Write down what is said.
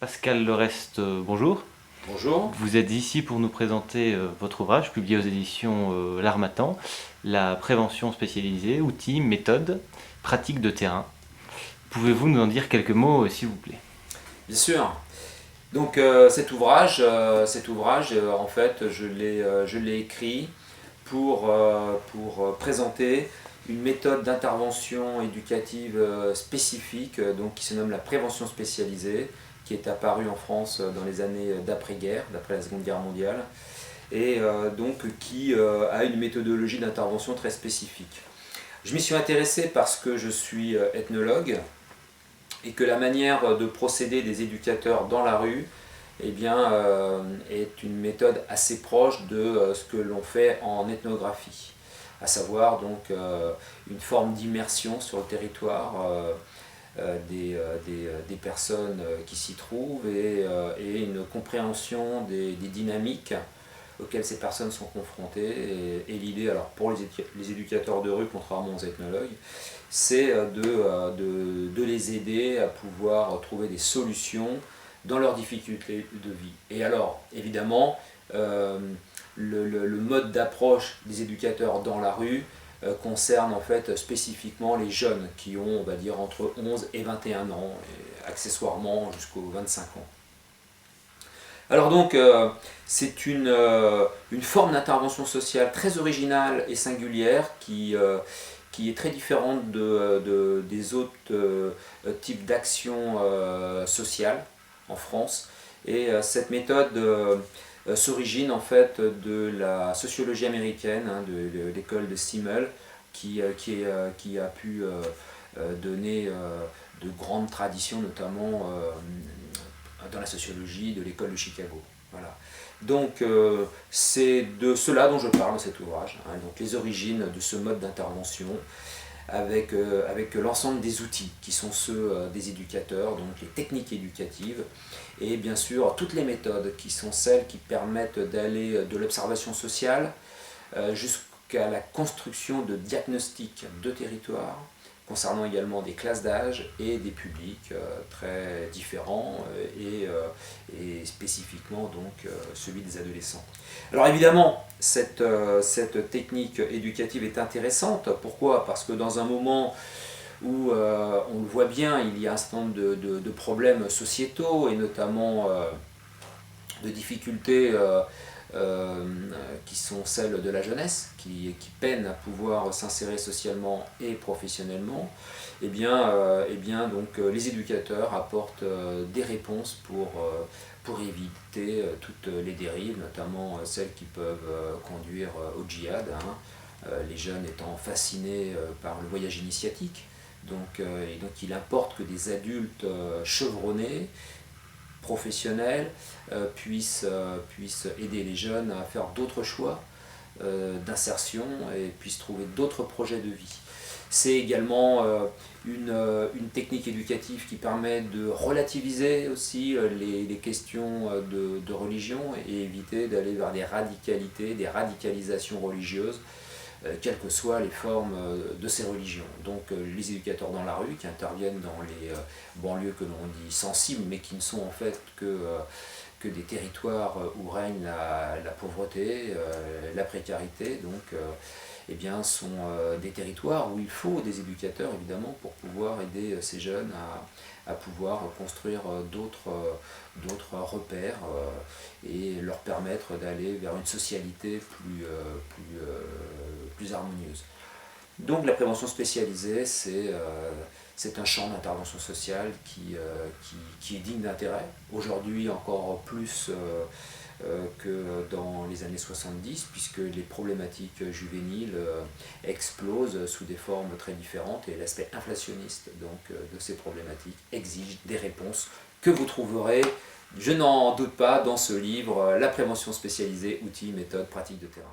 Pascal Lereste, bonjour. Bonjour. Vous êtes ici pour nous présenter votre ouvrage publié aux éditions L'Harmattan, La prévention spécialisée, outils, méthodes, pratiques de terrain. Pouvez-vous nous en dire quelques mots, s'il vous plaît? Bien sûr. Donc cet ouvrage en fait, je l'ai écrit pour présenter une méthode d'intervention éducative spécifique, donc qui se nomme la prévention spécialisée, qui est apparue en France dans les années d'après-guerre, d'après la Seconde Guerre mondiale, et donc qui a une méthodologie d'intervention très spécifique. Je m'y suis intéressé parce que je suis ethnologue et que la manière de procéder des éducateurs dans la rue eh bien, est une méthode assez proche de ce que l'on fait en ethnographie, à savoir donc une forme d'immersion sur le territoire des personnes qui s'y trouvent et une compréhension des dynamiques auxquelles ces personnes sont confrontées. Et l'idée, alors pour les éducateurs de rue, contrairement aux ethnologues, c'est de les aider à pouvoir trouver des solutions dans leurs difficultés de vie. Et alors, évidemment, le mode d'approche des éducateurs dans la rue concerne en fait spécifiquement les jeunes qui ont, on va dire, entre 11 et 21 ans, et accessoirement jusqu'aux 25 ans. Alors donc, c'est une forme d'intervention sociale très originale et singulière qui est très différente des autres types d'actions sociales en France. Et cette méthode s'origine en fait de la sociologie américaine, hein, de l'école de Simmel, qui a pu donner de grandes traditions, notamment dans la sociologie de l'école de Chicago. Voilà. Donc c'est de cela dont je parle dans cet ouvrage, hein, donc les origines de ce mode d'intervention avec l'ensemble des outils qui sont ceux des éducateurs, donc les techniques éducatives et bien sûr toutes les méthodes qui sont celles qui permettent d'aller de l'observation sociale jusqu'à la construction de diagnostics de territoire, concernant également des classes d'âge et des publics très différents et spécifiquement donc celui des adolescents. Alors évidemment, cette technique éducative est intéressante. Pourquoi? Parce que dans un moment où on le voit bien, il y a un certain nombre de problèmes sociétaux et notamment de difficultés qui sont celles de la jeunesse, qui peine à pouvoir s'insérer socialement et professionnellement, donc, les éducateurs apportent des réponses pour éviter toutes les dérives, notamment celles qui peuvent conduire au djihad, hein, les jeunes étant fascinés par le voyage initiatique. Donc il importe que des adultes chevronnés, professionnels, puissent aider les jeunes à faire d'autres choix d'insertion et puissent trouver d'autres projets de vie. C'est également une technique éducative qui permet de relativiser aussi les questions de religion et éviter d'aller vers des radicalités, des radicalisations religieuses, quelles que soient les formes de ces religions. Donc les éducateurs dans la rue qui interviennent dans les banlieues que l'on dit sensibles, mais qui ne sont en fait que des territoires où règne la pauvreté, la précarité, donc sont des territoires où il faut des éducateurs évidemment pour pouvoir aider ces jeunes à pouvoir construire d'autres repères et leur permettre d'aller vers une socialité plus harmonieuse. Donc la prévention spécialisée, c'est un champ d'intervention sociale qui est digne d'intérêt, aujourd'hui encore plus que dans les années 70, puisque les problématiques juvéniles explosent sous des formes très différentes et l'aspect inflationniste donc, de ces problématiques exige des réponses que vous trouverez, je n'en doute pas, dans ce livre, La prévention spécialisée, outils, méthodes, pratiques de terrain.